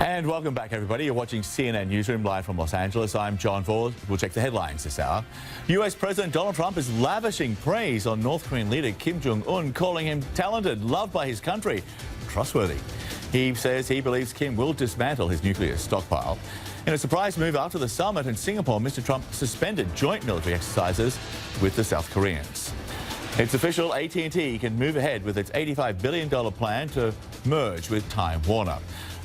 And welcome back, everybody. You're watching CNN Newsroom live from Los Angeles. I'm John Ford. We'll check the headlines this hour. US President Donald Trump is lavishing praise on North Korean leader Kim Jong-un, calling him talented, loved by his country, trustworthy. He says he believes Kim will dismantle his nuclear stockpile. In a surprise move after the summit in Singapore, Mr. Trump suspended joint military exercises with the South Koreans. It's official, AT&T can move ahead with its $85 billion plan to merge with Time Warner.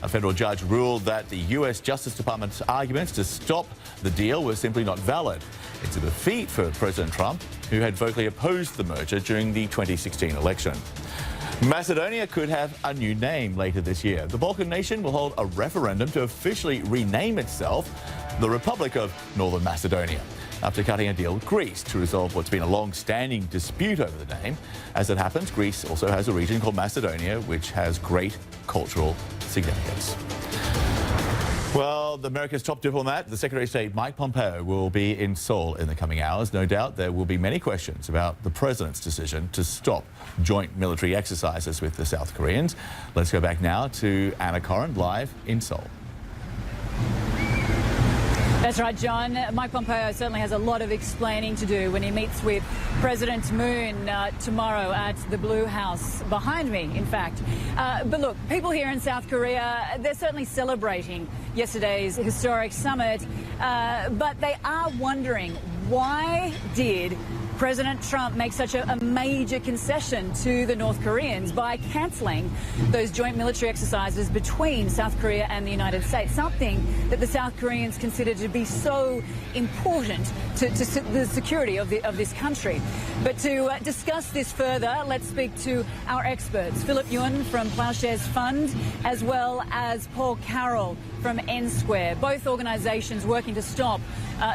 A federal judge ruled that the US Justice Department's arguments to stop the deal were simply not valid. It's a defeat for President Trump, who had vocally opposed the merger during the 2016 election. Macedonia could have a new name later this year. The Balkan nation will hold a referendum to officially rename itself the Republic of Northern Macedonia, after cutting a deal with Greece to resolve what's been a long-standing dispute over the name. As it happens, Greece also has a region called Macedonia, which has great cultural significance. Well, America's top diplomat, the Secretary of State Mike Pompeo, will be in Seoul in the coming hours. No doubt there will be many questions about the president's decision to stop joint military exercises with the South Koreans. Let's go back now to Anna Corrin, live in Seoul. That's right, John. Mike Pompeo certainly has a lot of explaining to do when he meets with President Moon tomorrow at the Blue House, behind me, in fact. But look, people here in South Korea, they're certainly celebrating yesterday's historic summit, but they are wondering, why did President Trump make such a major concession to the North Koreans by cancelling those joint military exercises between South Korea and the United States, something that the South Koreans consider to be so important to the security of this country. But to discuss this further, let's speak to our experts, Philip Yun from Ploughshares Fund, as well as Paul Carroll from N Square, both organisations working to stop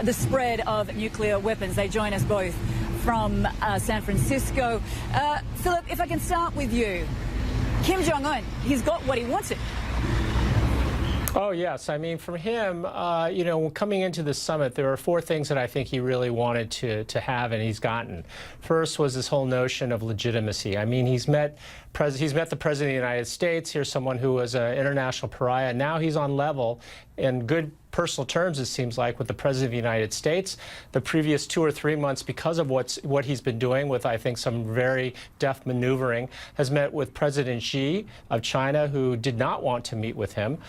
the spread of nuclear weapons. They join us both from San Francisco. Philip, if I can start with you. Kim Jong-un, he's got what he wanted. Oh, yes. I mean, for him, you know, coming into the summit, there were four things that I think he really wanted to have, and he's gotten. First was this whole notion of legitimacy. I mean, he's met the President of the United States. Here's someone who was an international pariah. Now he's on level in good personal terms, it seems like, with the President of the United States. The previous 2 or 3 months, because of what he's been doing with, I think, some very deft maneuvering, has met with President Xi of China, who did not want to meet with him.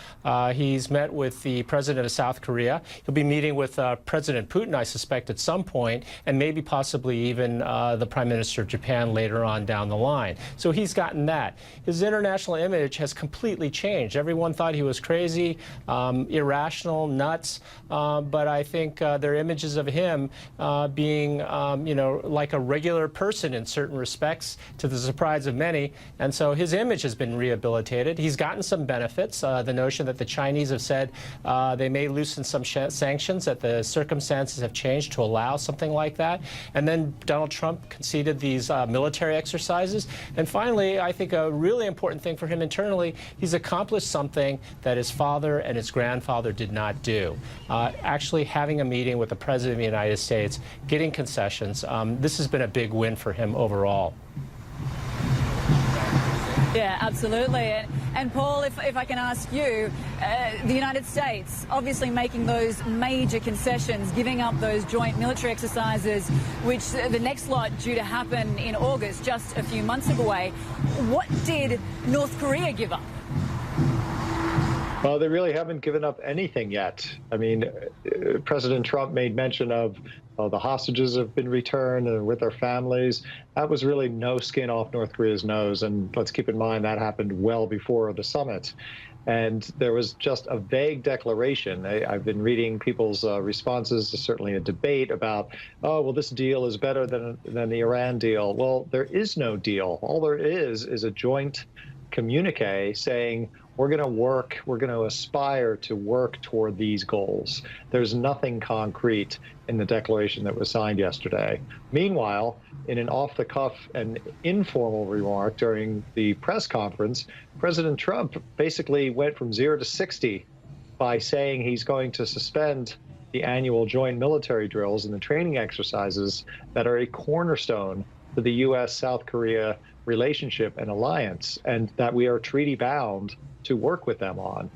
He's met with the President of South Korea. He'll be meeting with President Putin, I suspect, at some point, and maybe possibly even the Prime Minister of Japan later on down the line. So he's gotten that. His international image has completely changed. Everyone thought he was crazy, irrational, nuts, but I think there are images of him being, you know, like a regular person in certain respects, to the surprise of many, and so his image has been rehabilitated. He's gotten some benefits. The notion that the Chinese have said they may loosen some sanctions, that the circumstances have changed to allow something like that, and then Donald Trump conceded these military exercises, and finally, I think a really important thing for him internally, he's accomplished something that his father and his grandfather did not do. Actually having a meeting with the President of the United States, getting concessions, this has been a big win for him overall. Yeah, absolutely. And Paul, if I can ask you, the United States obviously making those major concessions, giving up those joint military exercises, which the next lot due to happen in August, just a few months away. What did North Korea give up? Well, they really haven't given up anything yet. I mean, President Trump made mention of the hostages have been returned and with their families. That was really no skin off North Korea's nose. And let's keep in mind that happened well before the summit. And there was just a vague declaration. I've been reading people's responses to certainly a debate about, oh, well, this deal is better than the Iran deal. Well, there is no deal. All there is a joint communique saying, we're going to work, we're going to aspire to work toward these goals. There's nothing concrete in the declaration that was signed yesterday. Meanwhile, in an off-the-cuff and informal remark during the press conference, President Trump basically went from 0 to 60 by saying he's going to suspend the annual joint military drills and the training exercises that are a cornerstone for the U.S.-South Korea relationship and alliance, and that we are treaty bound to work with them on.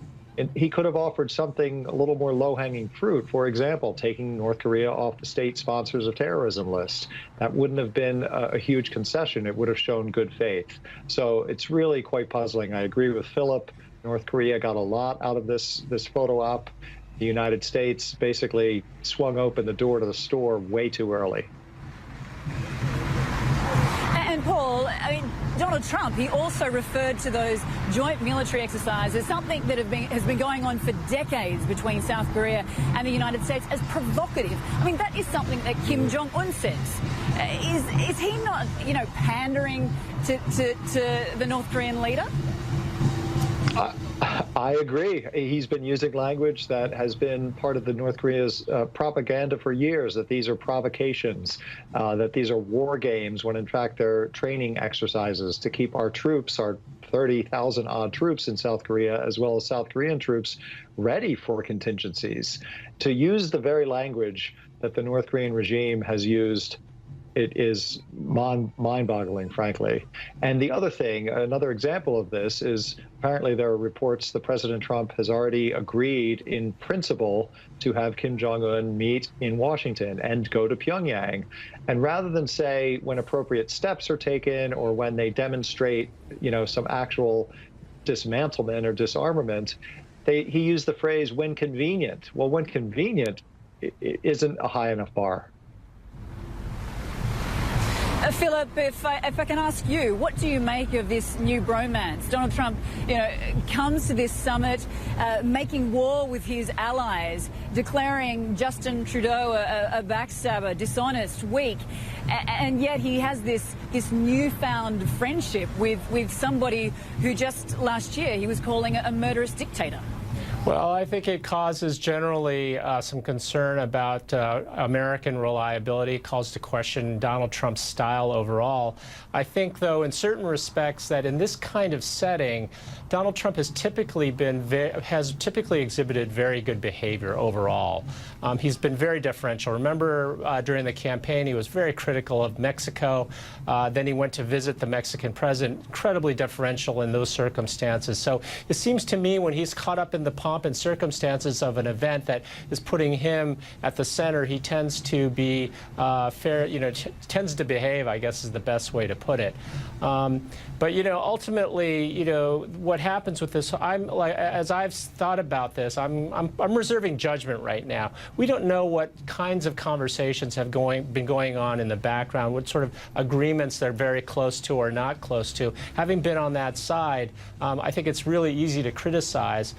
he could have offered something a little more low-hanging fruit. For example, taking North Korea off the state sponsors of terrorism list. That wouldn't have been a huge concession. It would have shown good faith. So it's really quite puzzling. I agree with Philip. North Korea got a lot out of this photo op. The United States basically swung open the door to the store way too early. And Paul, I mean, Donald Trump, he also referred to those joint military exercises, something that has been going on for decades between South Korea and the United States, as provocative. I mean, that is something that Kim Jong-un says. Is he not, pandering to the North Korean leader? I agree. He's been using language that has been part of the North Korea's propaganda for years, that these are provocations, that these are war games, when in fact they're training exercises to keep our troops, our 30,000 odd troops in South Korea, as well as South Korean troops, ready for contingencies. To use the very language that the North Korean regime has used, it is mind-boggling, frankly. And the other thing, another example of this is apparently there are reports that President Trump has already agreed in principle to have Kim Jong-un meet in Washington and go to Pyongyang. And rather than say when appropriate steps are taken or when they demonstrate, some actual dismantlement or disarmament, he used the phrase when convenient. Well, when convenient isn't a high enough bar. Philip, if I can ask you, what do you make of this new bromance? Donald Trump, comes to this summit making war with his allies, declaring Justin Trudeau a backstabber, dishonest, weak, and yet he has this newfound friendship with somebody who just last year he was calling a murderous dictator. Well, I think it causes generally some concern about American reliability. It calls to question Donald Trump's style overall. I think, though, in certain respects, that in this kind of setting, Donald Trump has typically exhibited very good behavior overall. He's been very deferential. Remember, during the campaign, he was very critical of Mexico. Then he went to visit the Mexican president, incredibly deferential in those circumstances. So it seems to me when he's caught up in the pomp and circumstances of an event that is putting him at the center, he tends to be fair, tends to behave, I guess is the best way to put it. But, ultimately, what happens with this, as I've thought about this, I'm reserving judgment right now. We don't know what kinds of conversations have been going on in the background, what sort of agreements they're very close to or not close to. Having been on that side, I think it's really easy to criticize.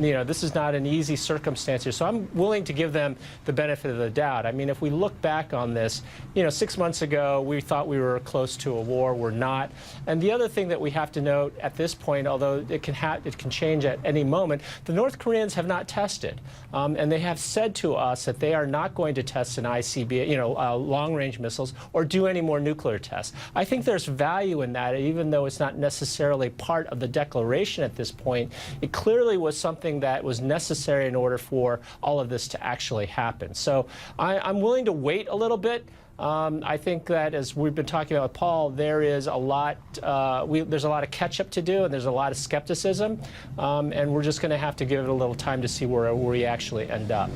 This is not an easy circumstance here, so I'm willing to give them the benefit of the doubt. I mean, if we look back on this, 6 months ago, we thought we were close to a war. We're not. And the other thing that we have to note at this point, although it can change at any moment, the North Koreans have not tested, and they have said to us that they are not going to test an ICBM, long-range missiles, or do any more nuclear tests. I think there's value in that, even though it's not necessarily part of the declaration at this point. It clearly was something that was necessary in order for all of this to actually happen. So I'm willing to wait a little bit. I think that, as we've been talking about with Paul, there is a lot. There's a lot of catch-up to do, and there's a lot of skepticism, and we're just going to have to give it a little time to see where we actually end up.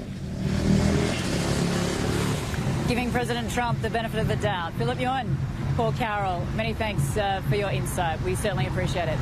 Giving President Trump the benefit of the doubt. Philip Yuan, Paul Carroll, many thanks for your insight. We certainly appreciate it.